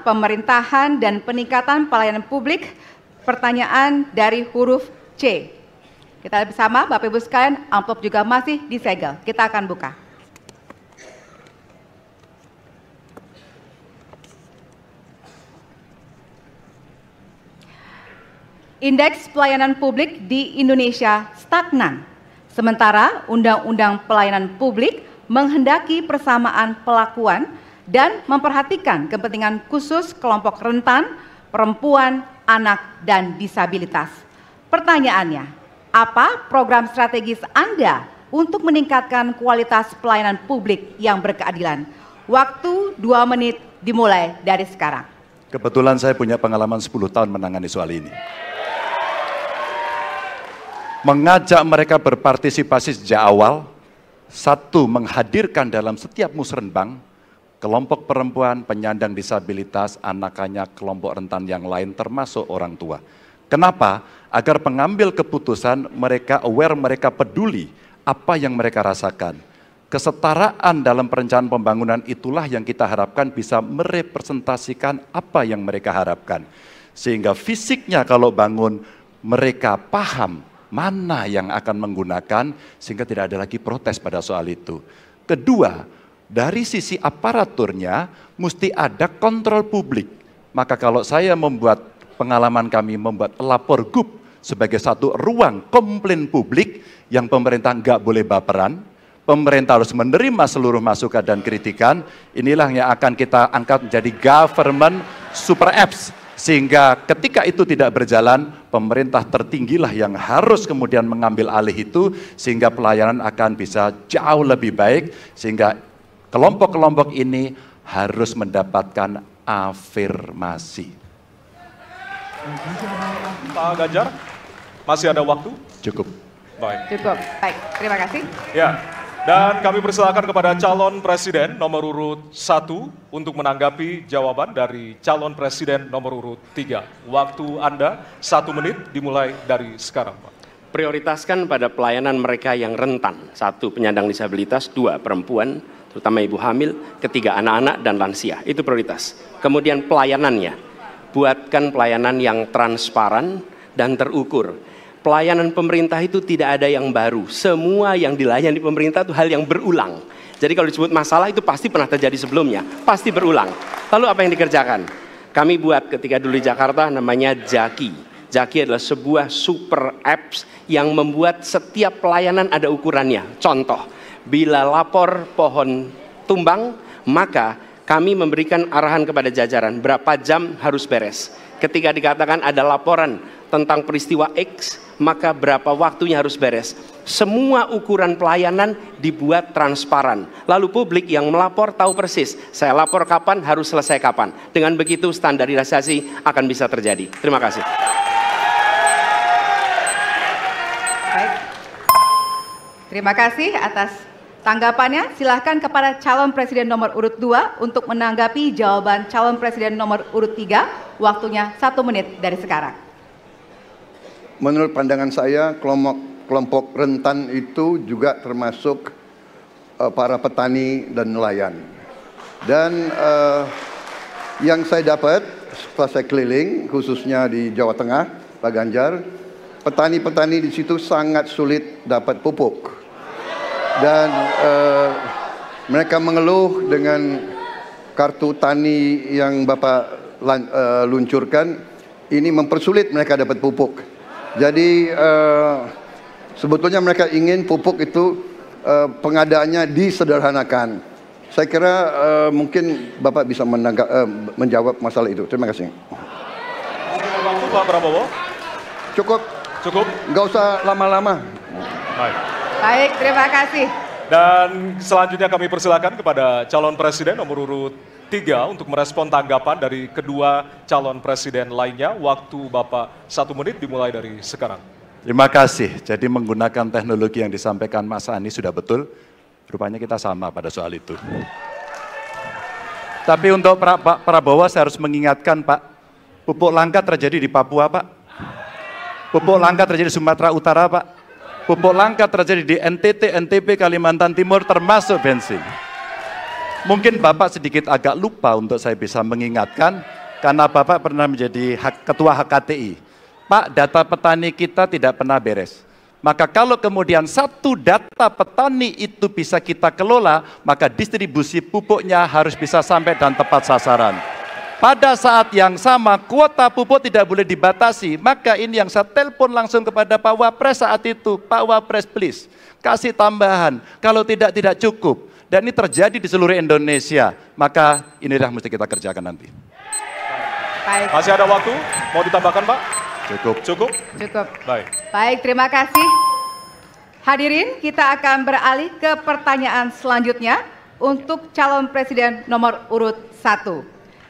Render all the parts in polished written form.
pemerintahan dan peningkatan pelayanan publik, pertanyaan dari huruf C. Kita lihat bersama, Bapak Ibu sekalian, amplop juga masih disegel. Kita akan buka. Indeks pelayanan publik di Indonesia stagnan. Sementara Undang-Undang Pelayanan Publik menghendaki persamaan pelakuan dan memperhatikan kepentingan khusus kelompok rentan, perempuan, anak, dan disabilitas. Pertanyaannya, apa program strategis Anda untuk meningkatkan kualitas pelayanan publik yang berkeadilan? Waktu 2 menit dimulai dari sekarang. Kebetulan saya punya pengalaman 10 tahun menangani soal ini. Mengajak mereka berpartisipasi sejak awal, satu, menghadirkan dalam setiap musrenbang kelompok perempuan, penyandang disabilitas, anak-anak, kelompok rentan yang lain termasuk orang tua. Kenapa? Agar pengambil keputusan mereka aware, mereka peduli apa yang mereka rasakan. Kesetaraan dalam perencanaan pembangunan itulah yang kita harapkan bisa merepresentasikan apa yang mereka harapkan. Sehingga fisiknya kalau bangun mereka paham mana yang akan menggunakan sehingga tidak ada lagi protes pada soal itu. Kedua, dari sisi aparaturnya mesti ada kontrol publik. Maka kalau saya membuat pengalaman kami membuat lapor GUP sebagai satu ruang komplain publik yang pemerintah nggak boleh baperan, pemerintah harus menerima seluruh masukan dan kritikan, inilah yang akan kita angkat menjadi government super apps. Sehingga ketika itu tidak berjalan, pemerintah tertinggilah yang harus kemudian mengambil alih itu, sehingga pelayanan akan bisa jauh lebih baik, sehingga kelompok-kelompok ini harus mendapatkan afirmasi. Pak Ganjar, masih ada waktu? Cukup. Baik. Cukup, baik, terima kasih. Ya, dan kami persilakan kepada calon presiden nomor urut 1 untuk menanggapi jawaban dari calon presiden nomor urut 3. Waktu Anda 1 menit dimulai dari sekarang, Pak. Prioritaskan pada pelayanan mereka yang rentan. 1, penyandang disabilitas. 2, perempuan, terutama ibu hamil. 3, anak-anak dan lansia. Itu prioritas. Kemudian pelayanannya. Buatkan pelayanan yang transparan dan terukur. Pelayanan pemerintah itu tidak ada yang baru. Semua yang dilayani pemerintah itu hal yang berulang. Jadi kalau disebut masalah itu pasti pernah terjadi sebelumnya. Pasti berulang. Lalu apa yang dikerjakan? Kami buat ketika dulu di Jakarta namanya Jaki. Jaki adalah sebuah super apps yang membuat setiap pelayanan ada ukurannya. Contoh, bila lapor pohon tumbang, maka kami memberikan arahan kepada jajaran berapa jam harus beres. Ketika dikatakan ada laporan tentang peristiwa X, maka berapa waktunya harus beres. Semua ukuran pelayanan dibuat transparan. Lalu publik yang melapor tahu persis, saya lapor kapan, harus selesai kapan. Dengan begitu standarisasi akan bisa terjadi. Terima kasih. Baik. Terima kasih atas tanggapannya. Silahkan kepada calon presiden nomor urut 2 untuk menanggapi jawaban calon presiden nomor urut 3. Waktunya 1 menit dari sekarang. Menurut pandangan saya, kelompok rentan itu juga termasuk para petani dan nelayan. Dan yang saya dapat setelah saya keliling, khususnya di Jawa Tengah, Pak Ganjar, petani-petani di situ sangat sulit dapat pupuk. Dan mereka mengeluh dengan kartu tani yang Bapak luncurkan, ini mempersulit mereka dapat pupuk. Jadi sebetulnya mereka ingin pupuk itu pengadaannya disederhanakan. Saya kira mungkin Bapak bisa menjawab masalah itu. Terima kasih. Waktu Pak Prabowo. Cukup. Cukup. Nggak usah lama-lama. Baik. Baik, terima kasih. Dan selanjutnya kami persilakan kepada calon presiden nomor urut 3 untuk merespon tanggapan dari kedua calon presiden lainnya. Waktu Bapak 1 menit dimulai dari sekarang. Terima kasih. Jadi menggunakan teknologi yang disampaikan Mas Ani sudah betul. Rupanya kita sama pada soal itu. Tapi untuk Pak Prabowo saya harus mengingatkan Pak, pupuk langka terjadi di Papua Pak. Pupuk langka terjadi di Sumatera Utara Pak. Pupuk langka terjadi di NTT, NTB, Kalimantan Timur termasuk bensin. Mungkin Bapak sedikit agak lupa untuk saya bisa mengingatkan karena Bapak pernah menjadi ketua HKTI. Pak, data petani kita tidak pernah beres. Maka kalau kemudian satu data petani itu bisa kita kelola, maka distribusi pupuknya harus bisa sampai dan tepat sasaran. Pada saat yang sama, kuota pupuk tidak boleh dibatasi. Maka ini yang saya telepon langsung kepada Pak Wapres saat itu. Pak Wapres, please, kasih tambahan. Kalau tidak cukup. Dan ini terjadi di seluruh Indonesia. Maka inilah mesti kita kerjakan nanti. Baik. Masih ada waktu? Mau ditambahkan, Pak? Cukup. Cukup? Cukup. Baik. Baik, terima kasih. Hadirin, kita akan beralih ke pertanyaan selanjutnya untuk calon presiden nomor urut 1.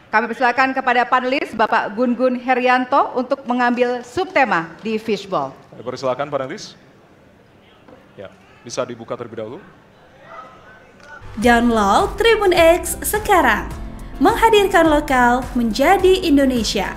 Kami persilakan kepada panelis Bapak Gun-Gun Herianto untuk mengambil subtema di fishball. Kami persilakan panelis. Ya, bisa dibuka terlebih dahulu. Download Tribun X sekarang. Menghadirkan lokal menjadi Indonesia.